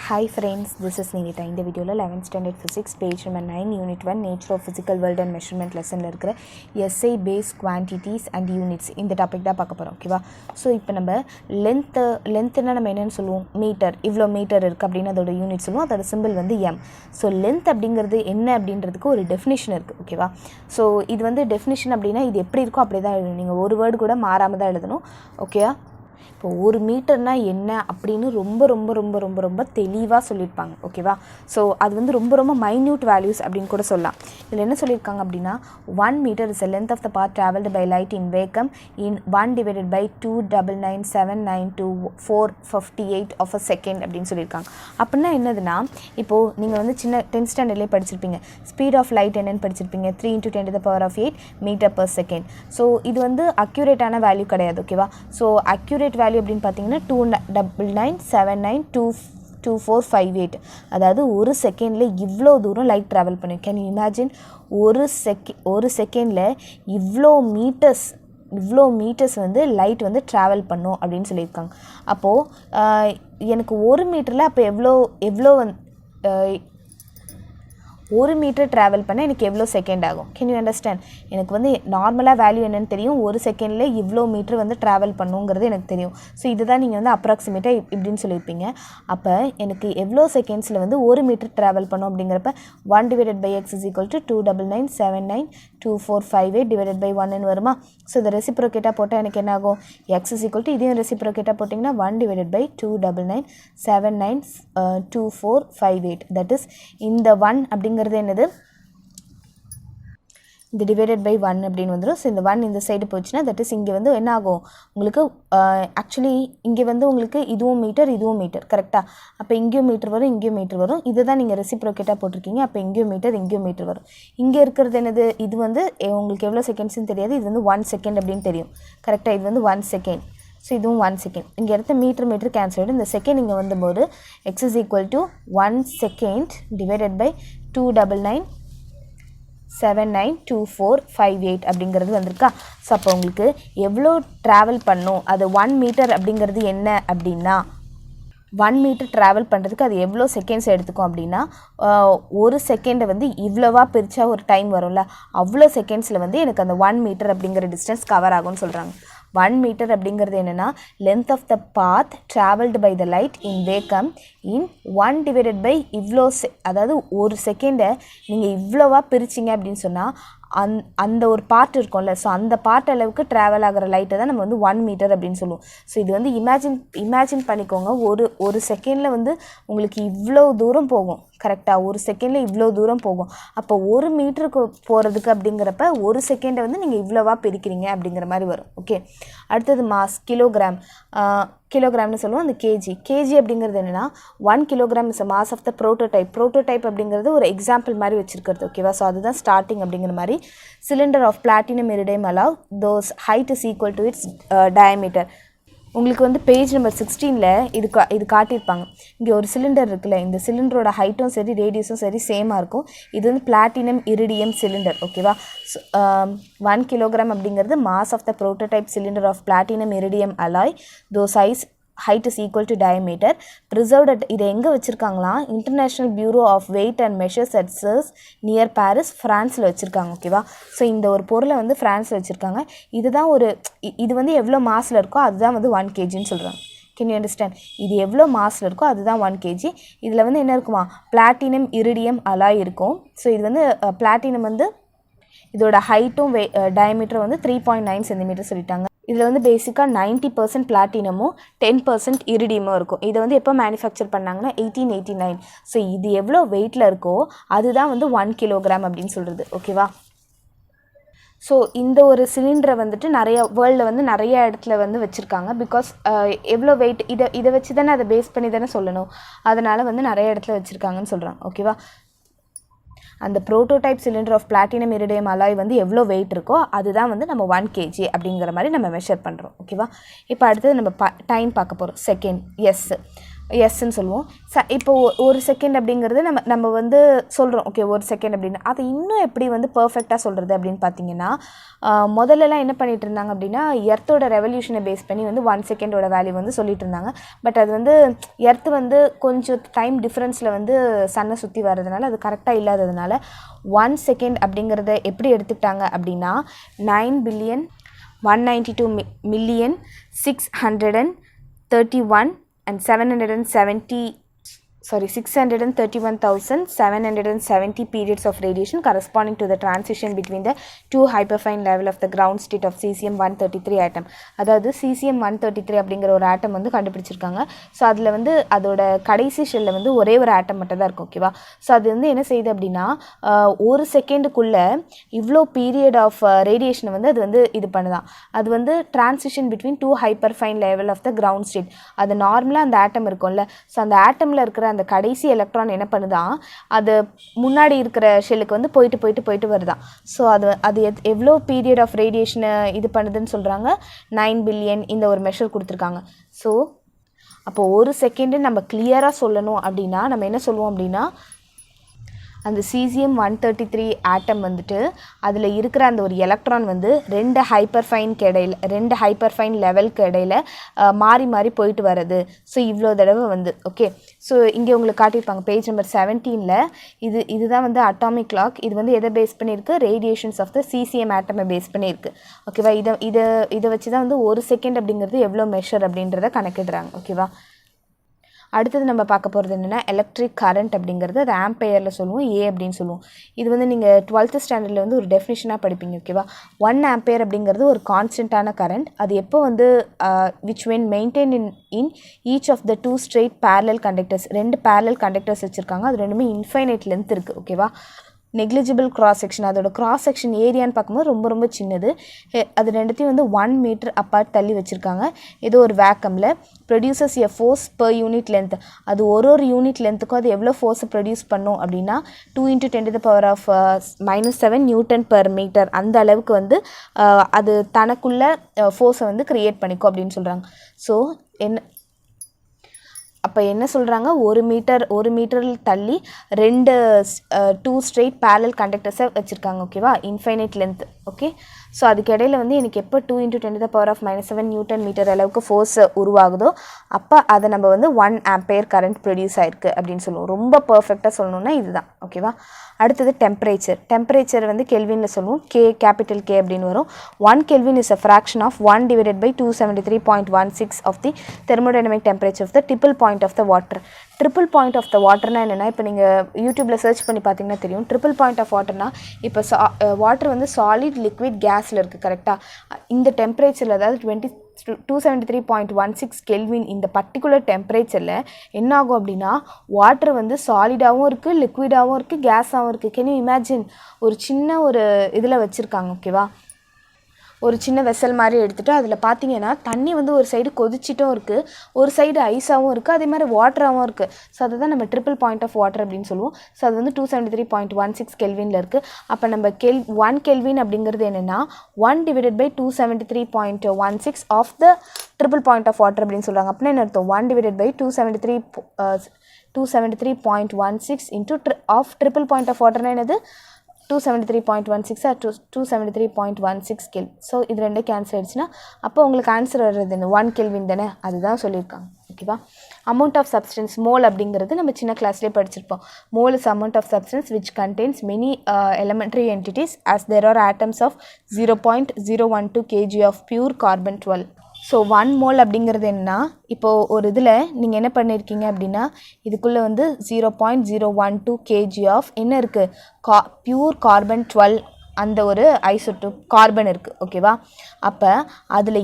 Hi friends, this is Nivita. In the video 11th standard physics page number 9 unit 1 nature of physical world and measurement lesson la irukra essay based quantities and units இந்த topic தான் பார்க்க போறோம். ஓகேவா? So இப்போ நம்ம லெந்த்னா நம்ம என்னன்னு சொல்லுவோம்? மீட்டர். இவ்ளோ மீட்டர் இருக்கு அப்படினா அதோட யூனிட் சொல்லுவோம். அதோட சிம்பல் வந்து m. சோ லெந்த் அப்படிங்கிறது என்ன அப்படின்றதுக்கு ஒரு டெஃபினிஷன் இருக்கு. ஓகேவா? சோ இது வந்து டெஃபினிஷன் அப்படினா இது எப்படி இருக்கோ அப்படியே தான் எழுதணும். நீங்க ஒரு வேர்ட் கூட மாறாம தான் எழுதணும். ஓகேவா? இப்போ ஒரு மீட்டர்னா என்ன அப்படின்னு ரொம்ப தெளிவாக சொல்லியிருப்பாங்க. ஓகேவா? ஸோ அது வந்து ரொம்ப மைன்யூட் வேல்யூஸ் அப்படின்னு கூட சொல்லலாம். இதில் என்ன சொல்லியிருக்காங்க அப்படின்னா 1 metre is length of the path travelled by light in vacuum in 1 divided by 2997992 of a second அப்படின்னு சொல்லியிருக்காங்க. அப்படின்னா என்னதுன்னா, இப்போது நீங்கள் வந்து சின்ன 10th ஸ்டாண்டர்ட்லேயே படிச்சிருப்பீங்க. ஸ்பீட் ஆஃப் லைட் என்னென்னு படிச்சிருப்பீங்க, 3 × 10⁻8 மீட்டர் பர் செகண்ட். ஸோ இது வந்து அக்யூரேட்டான வேல்யூ கிடையாது. ஓகேவா? ஸோ அக்யூரேட் வேல்யூ அப்படின்னு பார்த்தீங்கன்னா 299799245 அதாவது ஒரு செகண்டில் இவ்வளோ தூரம் லைட் ட்ராவல் பண்ணி. Can you imagine? ஒரு செகண்டில் இவ்வளோ மீட்டர்ஸ் வந்து லைட் வந்து ட்ராவல் பண்ணும் அப்படின்னு சொல்லியிருக்காங்க. அப்போது எனக்கு ஒரு மீட்டரில் அப்போ எவ்வளோ ஒரு மீட்டர் ட்ராவல் பண்ண எனக்கு எவ்வளோ செகண்ட் ஆகும்? Can you understand? எனக்கு வந்து நார்மலாக வேல்யூ என்னென்னு தெரியும். ஒரு செகண்டில் இவ்வளோ மீட்டர் வந்து ட்ராவல் பண்ணுங்கிறது எனக்கு தெரியும். ஸோ இதுதான் நீங்கள் வந்து அப்ராக்சிமேட்டாக இப்படின்னு சொல்லியிருப்பீங்க. அப்போ எனக்கு எவ்வளோ செகண்ட்ஸில் வந்து ஒரு மீட்டர் ட்ராவல் பண்ணும் அப்படிங்கிறப்ப 1 divided by x is equal to 299792458 divided by 1 வருமா? ஸோ இதை ரெசிப்ரோகேட்டாக போட்டால் எனக்கு என்ன ஆகும்? x இஸ் ஈக்குவல் டு இதையும் ரெசிப்ரோகேட்டாக போட்டிங்கன்னா 1 டிவைடட் பை 299792458. தட் இஸ் இந்த 1 அப்படிங்கிறது என்னது? இந்த டிவைடட் பை 1 அப்படின்னு வந்துடும். ஸோ இந்த 1 இந்த சைடு போச்சுன்னா தட் இஸ் இங்கே வந்து என்ன ஆகும் உங்களுக்கு? ஆக்சுவலி இங்கே வந்து உங்களுக்கு இதுவும் மீட்டர் கரெக்டாக? அப்போ இங்கேயும் மீட்டர் வரும். இதை தான் நீங்கள் ரெசிப்ரோகேட்டாக போட்டிருக்கீங்க. அப்போ இங்கேயும் மீட்டர் வரும். இங்கே இருக்கிறது என்னது? இது வந்து உங்களுக்கு எவ்வளோ செகண்ட்ஸ்னு தெரியாது. இது வந்து 1 செகண்ட் அப்படின்னு தெரியும். கரெக்டாக? இது வந்து 1 செகண்ட். ஸோ இதுவும் 1 செகண்ட். இங்கே எடுத்த மீட்டர் கேன்சல் ஆகிடும். இந்த செகண்ட் இங்கே வந்தபோது X is equal to 1 second divided by 299792458 அப்படிங்கிறது வந்திருக்கா? ஸோ அப்போ உங்களுக்கு எவ்வளோ ட்ராவல் பண்ணும் அது 1 மீட்டர் அப்படிங்கிறது என்ன அப்படின்னா, 1 மீட்டர் ட்ராவல் பண்ணுறதுக்கு அது எவ்வளோ செகண்ட்ஸ் எடுத்துக்கும் அப்படின்னா, ஒரு செகண்டை வந்து இவ்வளோவா பிரித்தா ஒரு டைம் வரும்ல, அவ்வளோ செகண்ட்ஸில் வந்து எனக்கு அந்த 1 மீட்டர் அப்படிங்கிற டிஸ்டன்ஸ் கவர் ஆகும்னு சொல்கிறாங்க. 1 மீட்டர் அப்படிங்கிறது என்னென்னா length of the path travelled by the light in vacuum in 1 divided by இவ்வளோ அதாவது ஒரு செகண்டை நீங்கள் இவ்வளோவா பிரிச்சிங்க அப்படின்னு சொன்னால் அந்த ஒரு பார்ட் இருக்கும்ல, ஸோ அந்த பார்ட் அளவுக்கு ட்ராவல் ஆகிற லைட்டை தான் நம்ம வந்து 1 மீட்டர் அப்படின்னு சொல்லுவோம். ஸோ இது வந்து இமேஜின் பண்ணிக்கோங்க. ஒரு செகண்டில் வந்து உங்களுக்கு இவ்வளோ தூரம் போகும். கரெக்டாக? ஒரு செகண்டில் இவ்வளோ தூரம் போகும். அப்போ ஒரு மீட்டருக்கு போகிறதுக்கு அப்படிங்கிறப்ப ஒரு செகண்டை வந்து நீங்கள் இவ்வளோவா பிரிக்கிறீங்க அப்படிங்கிற மாதிரி வரும். ஓகே, அடுத்தது மாஸ். கிலோகிராம்னு சொல்லுவோம். அந்த கேஜி அப்படிங்கிறது என்னென்னா 1 kilogram is a mass of the prototype அப்படிங்கிறது ஒரு எக்ஸாம்பிள் மாதிரி வச்சுருக்கிறது. ஓகேவா? ஸோ அதுதான் ஸ்டார்டிங் அப்படிங்கிற மாதிரி. Cylinder of platinum iridium alloy those height is equal to its diameter. உங்களுக்கு வந்து பேஜ் நம்பர் 16ல் இது காட்டியிருப்பாங்க. இங்கே ஒரு சிலிண்டர் இருக்குல்ல, இந்த சிலிண்டரோட ஹைட்டும் சரி ரேடியஸும் சரி சேமாக இருக்கும். இது வந்து பிளாட்டினம் இரிடியம் சிலிண்டர். ஓகேவா? 1 கிலோகிராம் அப்படிங்கிறது mass of the prototype cylinder of platinum iridium alloy though height is equal to diameter preserved at இதை எங்கே வச்சுருக்காங்களா? International bureau of weight and measures at சர்ஸ் நியர் பாரிஸ், ஃப்ரான்ஸில் வச்சுருக்காங்க. ஓகேவா? ஸோ இந்த ஒரு பொருளை வந்து ஃப்ரான்ஸில் வச்சுருக்காங்க. இது வந்து எவ்வளோ மாஸில் இருக்கோ அதுதான் வந்து 1 kgன்னு சொல்கிறாங்க. Can you understand? இது எவ்வளோ மாஸில் இருக்கோ அதுதான் 1 kg. இதில் வந்து என்ன இருக்குமா? பிளாட்டினம் இரிடியம் அலாய் இருக்கும். ஸோ இது வந்து பிளாட்டினம் வந்து இதோட ஹைட்டும் டயமீட்டரும் வந்து 3.9 சென்டிமீட்டர் சொல்லிட்டாங்க. இதில் வந்து பேசிக்காக 90% பிளாட்டினமும் 10% இரிடியமும் இருக்கும். இதை வந்து எப்போ மேனுஃபேக்சர் பண்ணாங்கன்னா 1889. ஸோ இது எவ்வளோ வெயிட்டில் இருக்கோ அதுதான் வந்து 1 கிலோகிராம் அப்படின்னு சொல்கிறது. ஓகேவா? ஸோ இந்த ஒரு சிலிண்டரை வந்துட்டு வேர்ல்டில் வந்து நிறைய இடத்துல வந்து வச்சுருக்காங்க. பிகாஸ் எவ்வளோ வெயிட் இதை வச்சு தானே அதை பேஸ் பண்ணி தானே சொல்லணும். அதனால் வந்து நிறைய இடத்துல வச்சுருக்காங்கன்னு சொல்கிறாங்க. ஓகேவா? அந்த prototype cylinder of platinum iridium alloy வந்து எவ்வளோ வெயிட் இருக்கோ அதுதான் வந்து நம்ம 1 kg அப்படிங்கிற மாதிரி நம்ம மெஷர் பண்ணுறோம். ஓகேவா? இப்போ அடுத்தது நம்ம டைம் பார்க்க போகிறோம். செகண்ட். எஸ் எஸ்ன்னு சொல்லுவோம். இப்போ ஒரு செகண்ட் அப்படிங்கிறது நம்ம வந்து சொல்கிறோம், ஓகே ஒரு செகண்ட் அப்படின்னு. அதை இன்னும் எப்படி வந்து பர்ஃபெக்டாக சொல்கிறது அப்படின்னு பார்த்தீங்கன்னா, முதல்லலாம் என்ன பண்ணிகிட்டு இருந்தாங்க அப்படின்னா, எர்த்தோட ரெவல்யூஷனை பேஸ் பண்ணி வந்து 1 செகண்டோட வேல்யூ வந்து சொல்லிட்டு இருந்தாங்க. பட் அது வந்து எர்த்து வந்து கொஞ்சம் டைம் டிஃப்ரென்ஸில் வந்து சன்னை சுற்றி வர்றதுனால அது கரெக்டாக இல்லாததுனால 1 செகண்ட் அப்படிங்கிறத எப்படி எடுத்துக்கிட்டாங்க அப்படின்னா 9,192,631,770 periods of radiation corresponding to the transition between the two hyperfine level of the ground state of cesium-133 atom. அதாவது cesium-133 அப்படிங்கிற ஒரு ஆட்டம் வந்து கண்டுபிடிச்சிருக்காங்க. ஸோ அதில் வந்து அதோட கடைசி ஷெல்லில் வந்து ஒரே ஒரு ஆட்டம் மட்டும் தான் இருக்கும், ஓகேவா. ஸோ அது வந்து என்ன செய்யுது அப்படின்னா ஒரு செகண்டுக்குள்ளே இவ்வளோ பீரியட் ஆஃப் ரேடியேஷனை வந்து அது வந்து இது பண்ணுதான். அது வந்து transition between two hyperfine level of the ground state. அது நார்மலாக அந்த ஆட்டம் இருக்கும்ல, ஸோ அந்த ஆட்டமில் இருக்கிற அந்த கடைசி எலக்ட்ரான் என்ன பண்ணுதான், அது முன்னாடி இருக்கிற ஷெல்லுக்கு வந்து போயிட்டு வருதான். ஸோ அது எவ்வளோ பீரியட் ஆஃப் ரேடியேஷனை இது பண்ணுதுன்னு சொல்கிறாங்க, 9 பில்லியன் இந்த ஒரு மெஷர் கொடுத்துருக்காங்க. ஸோ அப்போது ஒரு செகண்டு நம்ம கிளியராக சொல்லணும் அப்படின்னா நம்ம என்ன சொல்லுவோம் அப்படின்னா, அந்த cesium-133 ஆட்டம் வந்துட்டு அதில் இருக்கிற அந்த ஒரு எலக்ட்ரான் வந்து ரெண்டு ஹைப்பர்ஃபைன் லெவலுக்கு இடையில் மாறி மாறி போயிட்டு வர்றது. ஸோ இவ்வளோ தடவை வந்து ஓகே. ஸோ இங்கே உங்களுக்கு காட்டியிருப்பாங்க பேஜ் நம்பர் 17 இதுதான் வந்து அட்டாமிக் கிளாக். இது வந்து எதை பேஸ் பண்ணியிருக்கு, ரேடியேஷன்ஸ் ஆஃப் த cesium ஆட்டமை பேஸ் பண்ணியிருக்கு, ஓகேவா. இதை வச்சு தான் வந்து ஒரு செகண்ட் அப்படிங்கிறது எவ்வளோ மெஷர் அப்படின்றத கணக்கிடுறாங்க, ஓகேவா. அடுத்தது நம்ம பார்க்க போகிறது என்னென்னா எலக்ட்ரிக் கரண்ட் அப்படிங்கிறது அது ஆம்பையரில் சொல்லுவோம், ஏ அப்படின்னு சொல்லுவோம். இது வந்து நீங்கள் 12th ஸ்டாண்டர்டில் வந்து ஒரு டெஃபினிஷனாக படிப்பீங்க, ஓகேவா. 1 ஆம்பையர் அப்படிங்கிறது ஒரு கான்ஸ்டன்ட்டான கரண்ட். அது எப்போ வந்து which when maintain in each of the 2 straight parallel conductors. 2 parallel conductors வச்சுருக்காங்க, அது ரெண்டுமே இன்ஃபைனைட் லென்த் இருக்குது, ஓகேவா. நெக்லிஜிபிள் கிராஸ் செக்ஷன், அதோட கிராஸ் செக்ஷன் ஏரியான்னு பார்க்கும்போது ரொம்ப ரொம்ப சின்னது. அது ரெண்டுத்தையும் வந்து 1 மீட்டர் அப்பார்ட் தள்ளி வச்சுருக்காங்க. ஏதோ ஒரு வேக்கமில் produces a force per unit length. அது ஒரு யூனிட் லென்த்துக்கும் அது எவ்வளோ ஃபோர்ஸை ப்ரொடியூஸ் பண்ணும் அப்படின்னா 2 × 10⁻⁻⁷ நியூட்டன் பர் மீட்டர். அந்த அளவுக்கு வந்து அது தனக்குள்ள ஃபோர்ஸை வந்து க்ரியேட் பண்ணிக்கும் அப்படின்னு சொல்கிறாங்க. ஸோ அப்போ என்ன சொல்கிறாங்க, ஒரு மீட்டரில் தள்ளி 2 ஸ்ட்ரெயிட் பேரலல் கண்டக்டர்ஸை வச்சுருக்காங்க, ஓகேவா, இன்ஃபைனைட் லென்த், ஓகே. ஸோ அதுக்கு இடையில் வந்து எனக்கு எப்போ 2 × 10⁻⁷ நியூட்டன் மீட்டர் அளவுக்கு ஃபோர்ஸ் உருவாகுதோ அப்போ அதை நம்ம வந்து 1 ஆம்பையர் கரண்ட் ப்ரொடியூஸ் ஆயிருக்கு அப்படின்னு சொல்லுவோம். ரொம்ப பர்ஃபெக்டாக சொல்லணும்னா இதுதான், ஓகேவா. அடுத்தது டெம்பரேச்சர் வந்து கெல்வினில் சொல்லுவோம், கேபிட்டல் கே அப்படின்னு வரும். 1 Kelvin is a fraction of 1 / 273.16 of the thermodynamic temperature of the triple point of the water. Triple point of the வாட்டர்னா என்னென்னா, இப்போ நீங்கள் யூடியூப்பில் சர்ச் பண்ணி பார்த்தீங்கன்னா தெரியும். ட்ரிபிள் பாயிண்ட் ஆஃப் வாட்டர்னா இப்போ வாட்டர் வந்து சாலிட், லிக்விட், கேஸில் இருக்குது, கரெக்டாக. இந்த டெம்பரேச்சரில் அதாவது 273.16 கெல்வின் இந்த பர்டிகுலர் டெம்பரேச்சரில் என்ன ஆகும் அப்படின்னா வாட்டர் வந்து சாலிடாகவும் இருக்குது, லிக்விடாகவும் இருக்குது, கேஸாகவும் இருக்குது. Can you imagine? ஒரு சின்ன ஒரு இதில் வச்சுருக்காங்க, ஓகேவா. ஒரு சின்ன வெசல் மாதிரி எடுத்துகிட்டு அதில் பார்த்தீங்கன்னா தண்ணி வந்து ஒரு சைடு கொதிச்சிட்டும் இருக்குது, ஒரு சைடு ஐஸாகவும் இருக்குது, அதே மாதிரி வாட்டராகவும் இருக்குது. ஸோ அதை தான் நம்ம ட்ரிபிள் பாயிண்ட் ஆஃப் வாட்டர் அப்படின்னு சொல்லுவோம். ஸோ அது வந்து 273.16 கெல்வினில் இருக்குது. அப்போ நம்ம 1 கெல்வின் அப்படிங்கிறது என்னென்னா 1 / 273.16 of the triple point of water அப்படின்னு சொல்கிறாங்க. அப்படின்னா என்ன அர்த்தம், 1 / 273.16 into of triple point of வாட்டர்னா என்னது, 273.16 or 273.16 கெல்வின். ஸோ இது ரெண்டு கேன்சல் ஆகிடுச்சுன்னா அப்போ உங்களுக்கு ஆன்சர் வர்றது என்ன, 1 கெல்வின் தானே, அதுதான் சொல்லியிருக்காங்க, ஓகேவா. அமௌண்ட் ஆஃப் சப்ஸ்டன்ஸ், மோல் அப்படிங்கிறது நம்ம சின்ன கிளாஸ்லேயே படிச்சிருப்போம். Mole is amount of substance which contains many elementary entities as there are atoms of 0.012 kg of pure carbon 12. So 1 mole அப்படிங்கிறது என்னன்னா, இப்போது ஒரு இதில் நீங்கள் என்ன பண்ணியிருக்கீங்க அப்படின்னா இதுக்குள்ளே வந்து 0.012 kg ஆஃப் என்ன இருக்குது, பியூர் கார்பன் 12 அந்த ஒரு ஐசோடோப் கார்பன் இருக்குது, ஓகேவா. அப்போ அதில்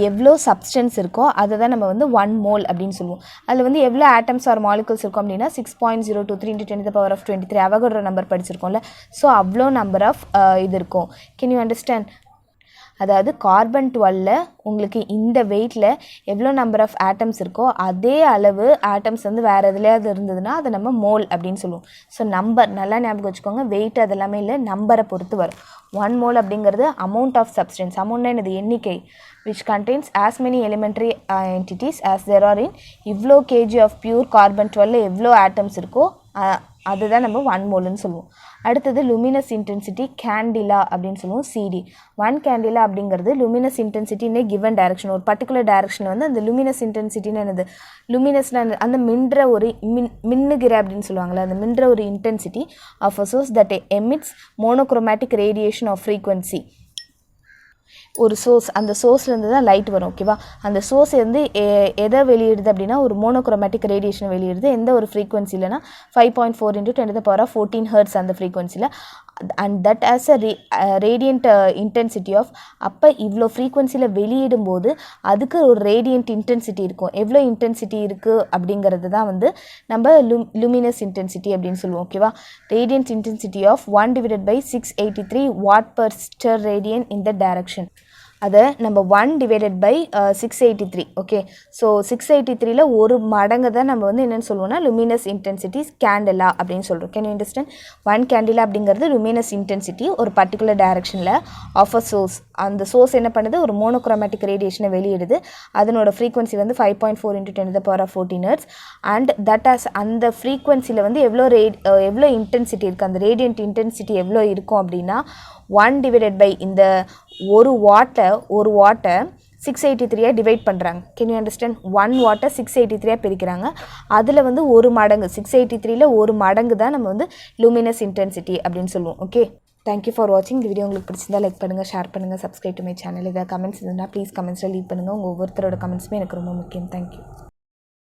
எவ்வளோ சப்ஸ்டன்ஸ் இருக்கோ அதை தான் நம்ம வந்து 1 மோல் அப்படின்னு சொல்லுவோம். அதில் வந்து எவ்வளோ ஆட்டம்ஸ் ஆர் மாலிகுல்ஸ் இருக்கும் அப்படின்னா 6.023 × 10⁻23 அவகோட்ரோ நம்பர் படிச்சிருக்கோம்ல. ஸோ அவ்வளோ நம்பர் ஆஃப் இது இருக்கும். Can you understand? அதாவது கார்பன் 12ல் உங்களுக்கு இந்த வெயிட்டில் எவ்வளோ நம்பர் ஆஃப் ஆட்டம்ஸ் இருக்கோ அதே அளவு ஆட்டம்ஸ் வந்து வேறு எதுலையாவது இருந்ததுன்னா அதை நம்ம மோல் அப்படின்னு சொல்லுவோம். ஸோ நம்பர் நல்லா ஞாபகம் வச்சுக்கோங்க, வெயிட் அது எல்லாமே இல்லை, நம்பரை பொறுத்து வரும். 1 mole அப்படிங்கிறது அமௌண்ட் ஆஃப் சப்ஸ்டன்ஸ், அமௌண்ட்னா என்னது எண்ணிக்கை, which contains as many elementary entities as there are in இவ்வளோ kg of pure carbon 12 எவ்வளோ ஆட்டம்ஸ் இருக்கோ அதுதான் நம்ம 1 moleன்னு சொல்லுவோம். அடுத்தது luminous intensity கேண்டிலா அப்படின்னு சொல்லுவோம், சிடி. 1 கேண்டிலா அப்படிங்கிறது luminous intensity in a given direction, ஒரு பர்டிகுலர் டைரக்ஷன் வந்து அந்த luminous intensity என்னது, luminous அந்த மின்ற ஒரு மின்னுகிற அப்படின்னு சொல்லுவாங்கள்ல, அந்த மின்ற ஒரு intensity of a source that emits monochromatic radiation of frequency. ஒரு சோர்ஸ், அந்த சோர்ஸ்லேருந்து தான் லைட் வரும். ஓகேவா, அந்த சோர்ஸ் வந்து எதை வெளியிடுது அப்படின்னா ஒரு மோனோக்ரோமேட்டிக் ரேடியேஷன் வெளியிடுது. எந்த ஒரு ஃப்ரீக்வன்சிலனா 5.4 × 10⁻14 ஹெர்ட்ஸ் அந்த ஃப்ரீக்வன்சியில். And that as a radiant intensity of, அப்போ இவ்வளோ ஃப்ரீக்வன்சியில் வெளியிடும்போது அதுக்கு ஒரு ரேடியன்ட் இன்டென்சிட்டி இருக்கும். எவ்வளோ இன்டென்சிட்டி இருக்குது அப்படிங்கிறது தான் வந்து நம்ம luminous intensity அப்படின்னு சொல்லுவோம். ஓகேவா, radiant intensity of 1/683 Watt/Steradian in the direction. அதை நம்ம 1/683. ஓகே, ஸோ 683ல் ஒரு மடங்கு தான் நம்ம வந்து என்னென்னு சொல்லுவோம்னா luminous intensity கேண்டிலா அப்படின்னு சொல்கிறோம். Can you understand? 1 கேண்டிலா அப்படிங்கிறது luminous intensity ஒரு பர்டிகுலர் டைரக்ஷனில் ஆஃப் அ சோர்ஸ். அந்த சோர்ஸ் என்ன பண்ணுது, ஒரு மோனோக்ரோமேட்டிக் ரேடியேஷனை வெளியிடுது. அதனோட ஃப்ரீக்வன்சி வந்து 5.4 × 10⁻14 ஹெர்ட்ஸ். அண்ட் தட் ஆஸ் அந்த ஃப்ரீக்வன்சியில் வந்து எவ்வளோ இன்டென்சிட்டி இருக்குது, அந்த ரேடியன்ட் இன்டென்சிட்டி எவ்வளோ இருக்கும் அப்படின்னா 1 இந்த ஒரு வாட்டை 683 டிவைட் பண்ணுறாங்க. Can you understand? 1 வாட்டை 683 பிரிக்கிறாங்க. அதில் வந்து ஒரு மடங்கு 683ல் ஒரு மடங்கு தான் நம்ம வந்து luminous intensity அப்படின்னு சொல்லுவோம். ஓகே, தேங்க்யூ ஃபார் வாட்சிங். இந்த வீடியோ உங்களுக்கு பிடிச்சிருந்தா லைக் பண்ணுங்கள், ஷேர் பண்ணுங்கள், சப்ஸ்கிரைப் டு மை சேனல். ஏதாவது கமெண்ட்ஸ் இருந்தால் ப்ளீஸ் கமெண்ட்ஸில் லீவ் பண்ணுங்கள். உங்கள் ஒவ்வொருத்தரோட கமெண்ட்ஸுமே எனக்கு ரொம்ப முக்கியம். தேங்க்யூ.